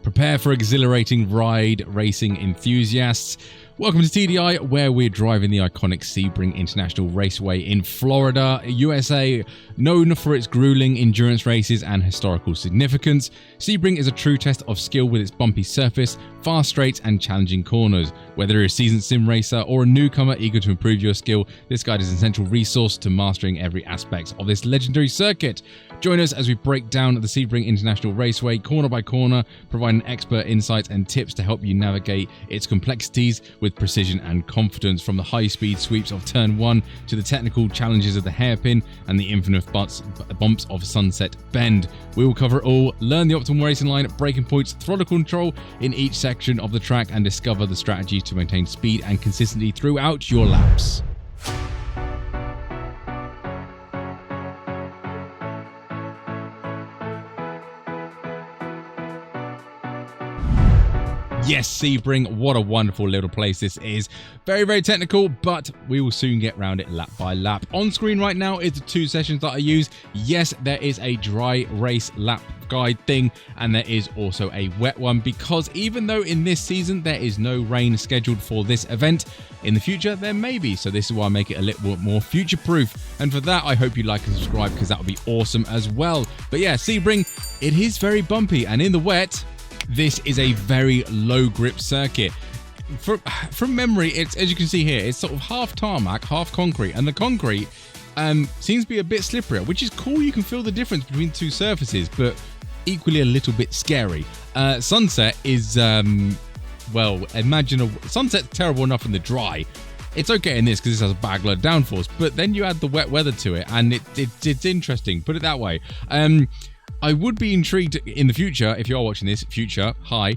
Prepare for exhilarating ride racing enthusiasts. Welcome to TDI, where we're driving the iconic Sebring International Raceway in Florida, USA. Known for its grueling endurance races and historical significance, Sebring is a true test of skill with its bumpy surface, fast straights and challenging corners. Whether you're a seasoned sim racer or a newcomer eager to improve your skill, this guide is an essential resource to mastering every aspect of this legendary circuit. Join us as we break down the Sebring International Raceway corner by corner, providing expert insights and tips to help you navigate its complexities with precision and confidence, from the high-speed sweeps of Turn 1 to the technical challenges of the Hairpin and the infamous bumps of Sunset Bend. We will cover it all, learn the optimal racing line, braking points, throttle control in each section of the track, and discover the strategies to maintain speed and consistency throughout your laps. Yes, Sebring, what a wonderful little place this is. Very, very technical, but we will soon get around it lap by lap. On screen right now is the two sessions that I use. Yes, there is a dry race lap guide thing, and there is also a wet one, because even though in this season there is no rain scheduled for this event, in the future there may be. So this is why I make it a little bit more future-proof. And for that, I hope you like and subscribe, because that would be awesome as well. But yeah, Sebring, it is very bumpy, and in the wet, this is a very low grip circuit. From memory, it's, as you can see here, it's sort of half tarmac, half concrete, and the concrete seems to be a bit slipperier, which is cool. You can feel the difference between two surfaces, but equally a little bit scary. Sunset is, well, imagine Sunset's terrible enough in the dry. It's okay in this because this has a bad load of downforce, but then you add the wet weather to it, and it's interesting, put it that way. I would be intrigued in the future, if you are watching this, future, hi,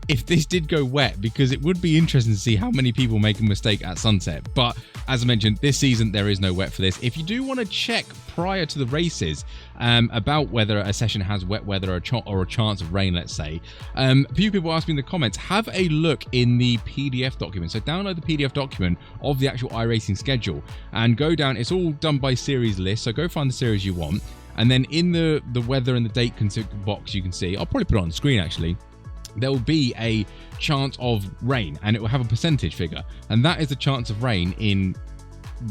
if this did go wet, because it would be interesting to see how many people make a mistake at Sunset. But as I mentioned, this season there is no wet for this. If you do want to check prior to the races about whether a session has wet weather or a chance of rain, let's say, a few people asked me in the comments, have a look in the PDF document. So download the PDF document of the actual iRacing schedule and go down. It's all done by series list, so go find the series you want. And then in the weather and the date box, you can see, I'll probably put it on the screen actually, there will be a chance of rain, and it will have a percentage figure. And that is the chance of rain in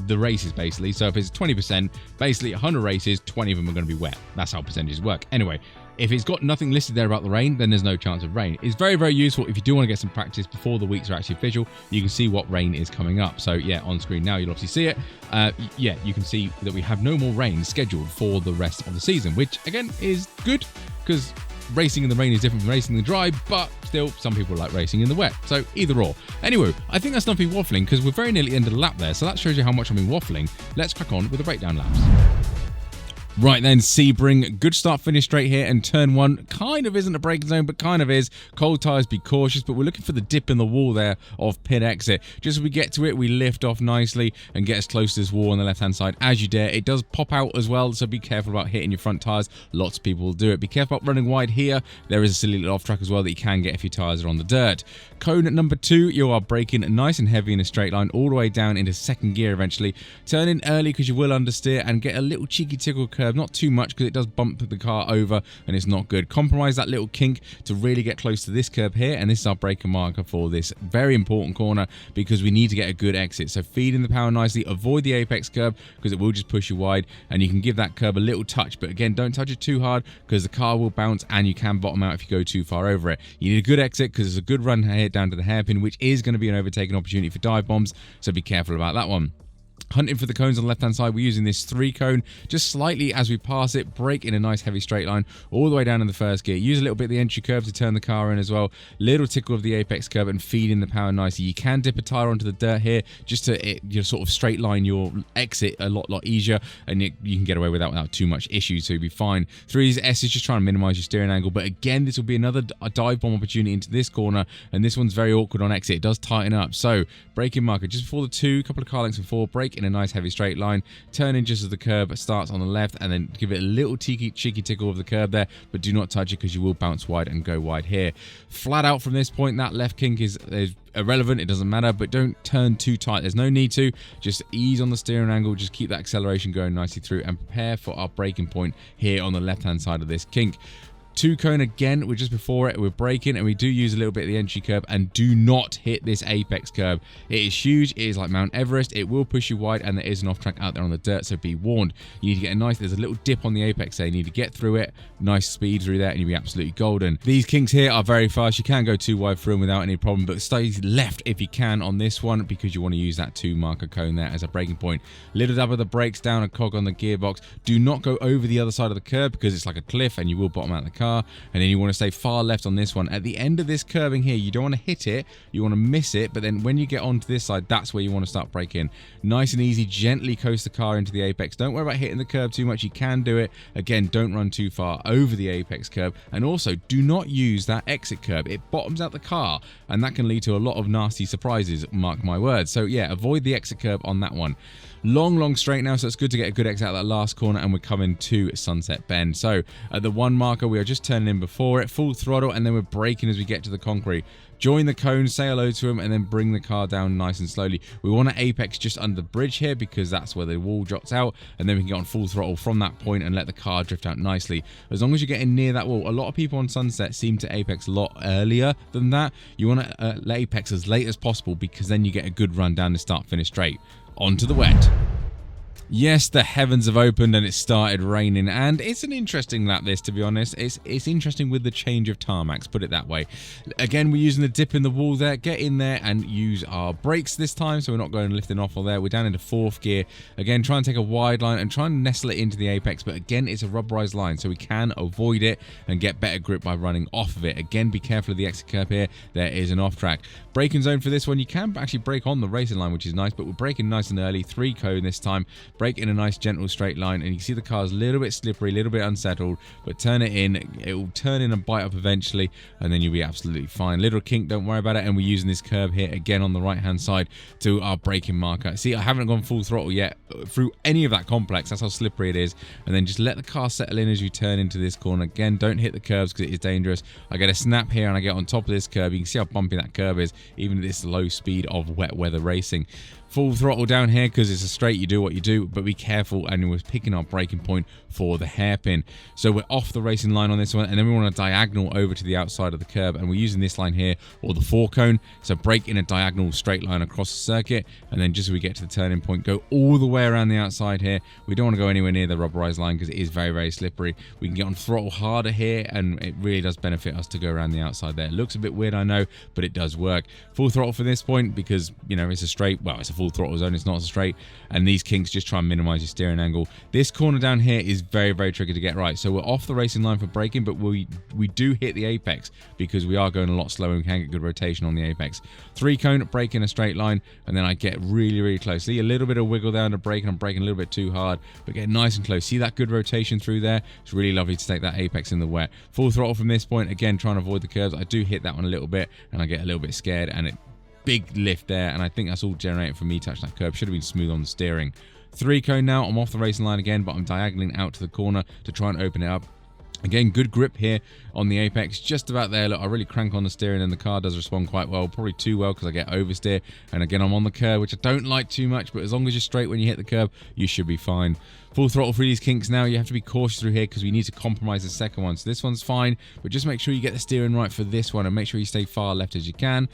the races, basically. So if it's 20%, basically 100 races, 20 of them are going to be wet. That's how percentages work. Anyway, if it's got nothing listed there about the rain, then there's no chance of rain. It's very, very useful if you do want to get some practice before the weeks are actually official. You can see what rain is coming up. So yeah, on screen now, you'll obviously see it. Yeah, you can see that we have no more rain scheduled for the rest of the season, which again is good, because racing in the rain is different from racing in the dry, but still, some people like racing in the wet. So either or. Anyway, I think that's not me waffling, because we're very nearly at the end of the lap there. So that shows you how much I've been waffling. Let's crack on with the breakdown laps. Right then, Sebring, good start finish straight here, and turn 1 kind of isn't a braking zone, but kind of is. Cold tyres, be cautious, but we're looking for the dip in the wall there of pit exit. Just as we get to it, we lift off nicely and get as close to this wall on the left-hand side as you dare. It does pop out as well, so be careful about hitting your front tyres. Lots of people will do it. Be careful about running wide here. There is a silly little off-track as well that you can get if your tyres are on the dirt. Cone at number 2, you are braking nice and heavy in a straight line all the way down into second gear eventually. Turn in early because you will understeer and get a little cheeky tickle curve, not too much because it does bump the car over and it's not good. Compromise that little kink to really get close to this curb here, and this is our braking marker for this very important corner because we need to get a good exit. So feed in the power nicely, avoid the apex curb because it will just push you wide, and you can give that curb a little touch, but again, don't touch it too hard because the car will bounce and you can bottom out if you go too far over it. You need a good exit because there's a good run here down to the hairpin, which is going to be an overtaking opportunity for dive bombs, so be careful about that one. Hunting for the cones on the left hand side, we're using this 3 cone just slightly as we pass it, brake in a nice heavy straight line all the way down in the first gear. Use a little bit of the entry curve to turn the car in as well, little tickle of the apex curve and feed in the power nicely. You can dip a tire onto the dirt here just to sort of straight line your exit a lot easier, and you can get away with that without too much issue, so you'll be fine. 3's S is just trying to minimize your steering angle, but again, this will be another dive bomb opportunity into this corner, and this one's very awkward on exit. It does tighten up, so braking marker just before the 2, couple of car lengths before, brake in a nice heavy straight line, turn in just as the curb starts on the left, and then give it a little cheeky tickle of the curb there, but do not touch it because you will bounce wide and go wide here. Flat out from this point, that left kink is irrelevant, it doesn't matter, but don't turn too tight. There's no need to. Just ease on the steering angle, just keep that acceleration going nicely through, and prepare for our braking point here on the left hand side of this kink. Two cone again, we're just before it, we're braking, and we do use a little bit of the entry curb, and do not hit this apex curb. It is huge, it is like Mount Everest, it will push you wide, and there is an off track out there on the dirt, so be warned. You need to get a nice, there's a little dip on the apex there, you need to get through it, nice speed through there, and you'll be absolutely golden. These kinks here are very fast, you can go too wide through them without any problem, but stay left if you can on this one, because you want to use that 2 marker cone there as a braking point. Little dab of the brakes, down a cog on the gearbox. Do not go over the other side of the curb, because it's like a cliff, and you will bottom out the car. And then you want to stay far left on this one. At the end of this curving here, you don't want to hit it, you want to miss it, but then when you get onto this side, that's where you want to start braking. Nice and easy, gently coast the car into the apex. Don't worry about hitting the curb too much, you can do it. Again, don't run too far over the apex curb, and also do not use that exit curb. It bottoms out the car, and that can lead to a lot of nasty surprises, mark my words. So yeah, avoid the exit curb on that one. Long straight now, so it's good to get a good exit out of that last corner, and we're coming to Sunset Bend. So at the 1 marker, we are just turning in before it, full throttle, and then we're braking as we get to the concrete. Join the cone, say hello to him, and then bring the car down nice and slowly. We want to apex just under the bridge here, because that's where the wall drops out, and then we can get on full throttle from that point and let the car drift out nicely. As long as you're getting near that wall, a lot of people on Sunset seem to apex a lot earlier than that. You want to let apex as late as possible, because then you get a good run down the start-finish straight. Onto the wet. Yes, the heavens have opened and it started raining, and it's an interesting lap this, to be honest. It's interesting with the change of tarmacs, put it that way. Again, we're using the dip in the wall there. Get in there and use our brakes this time, so we're not going lifting off all there. We're down into 4th gear. Again, try and take a wide line and try and nestle it into the apex, but again, it's a rubberized line, so we can avoid it and get better grip by running off of it. Again, be careful of the exit curb here. There is an off track. Braking zone for this one, you can actually brake on the racing line, which is nice, but we're braking nice and early. 3 cone this time. Brake in a nice gentle straight line, and you can see the car's a little bit slippery, a little bit unsettled, but turn it in, it will turn in and bite up eventually, and then you'll be absolutely fine. Little kink, don't worry about it. And we're using this curb here again on the right hand side to our braking marker. See, I haven't gone full throttle yet through any of that complex, that's how slippery it is. And then just let the car settle in as you turn into this corner. Again, don't hit the curbs because it is dangerous. I get a snap here and I get on top of this curb. You can see how bumpy that curb is, even at this low speed of wet weather racing. Full throttle down here because it's a straight, you do what you do, but be careful, and we're picking our braking point for the hairpin. So we're off the racing line on this one, and then we want to diagonal over to the outside of the curb, and we're using this line here, or the 4 cone. So brake in a diagonal straight line across the circuit, and then just as we get to the turning point, go all the way around the outside here. We don't want to go anywhere near the rubberized line because it is very slippery. We can get on throttle harder here, and it really does benefit us to go around the outside there. It looks a bit weird, I know, but it does work. Full throttle for this point because, you know, it's a straight, well, it's a full throttle zone, it's not straight, and these kinks just try and minimize your steering angle. This corner down here is very tricky to get right, so we're off the racing line for braking, but we do hit the apex because we are going a lot slower and can get good rotation on the apex. 3 cone, brake in a straight line, and then I get really close. See a little bit of wiggle there on the brake, and I'm braking a little bit too hard, but get nice and close. See that good rotation through there? It's really lovely to take that apex in the wet. Full throttle from this point, again trying to avoid the curves. I do hit that one a little bit, and I get a little bit scared, and it big lift there, and I think that's all generated from me touching that curb. Should have been smooth on the steering. 3 cone now, I'm off the racing line again, but I'm diagonaling out to the corner to try and open it up. Again, good grip here on the apex, just about there. Look, I really crank on the steering and the car does respond quite well, probably too well because I get oversteer. And again, I'm on the curb, which I don't like too much, but as long as you're straight when you hit the curb, you should be fine. Full throttle through these kinks now. You have to be cautious through here because we need to compromise the second one. So this one's fine, but just make sure you get the steering right for this one and make sure you stay far left as you can.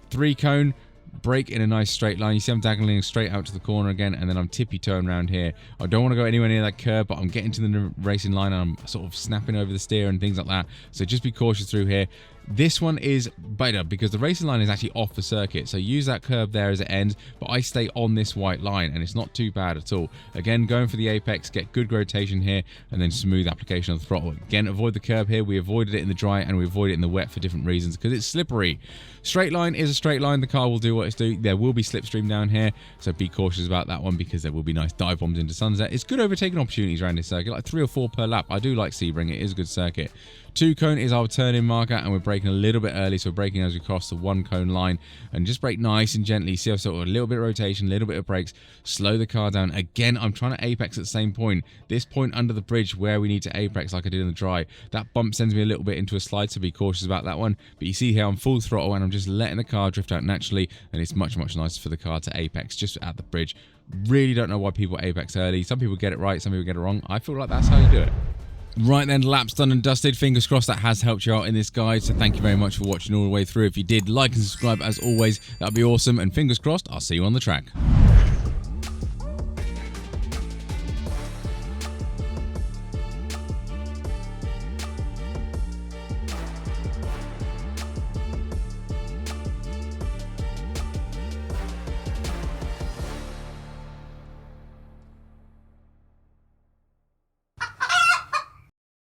3 cone. Brake in a nice straight line. You see I'm diagonaling straight out to the corner again, and then I'm tippy-toeing around here. I don't want to go anywhere near that curb, but I'm getting to the racing line and I'm sort of snapping over the steer and things like that. So just be cautious through here. This one is better because the racing line is actually off the circuit, so use that curb there as it ends, but I stay on this white line and it's not too bad at all. Again, going for the apex, get good rotation here, and then smooth application of the throttle. Again, avoid the curb here. We avoided it in the dry and we avoid it in the wet for different reasons because it's slippery. Straight line is a straight line. The car will do what it's doing. There will be slipstream down here, so be cautious about that one because there will be nice dive bombs into Sunset. It's good overtaking opportunities around this circuit, like 3 or 4 per lap. I do like Sebring. It is a good circuit. 2 cone is our turn-in marker, and we're braking a little bit early, so we're braking as we cross the 1 cone line, and just brake nice and gently. See, I've sort of a little bit of rotation, a little bit of brakes, slow the car down. Again, I'm trying to apex at the same point. This point under the bridge where we need to apex like I did in the dry, that bump sends me a little bit into a slide, so be cautious about that one. But you see here, I'm full throttle, and I'm just letting the car drift out naturally, and it's much nicer for the car to apex just at the bridge. Really don't know why people apex early. Some people get it right, some people get it wrong. I feel like that's how you do it. Right then, laps done and dusted. Fingers crossed that has helped you out in this guide. So thank you very much for watching all the way through. If you did, like and subscribe as always. That'd be awesome. And fingers crossed, I'll see you on the track.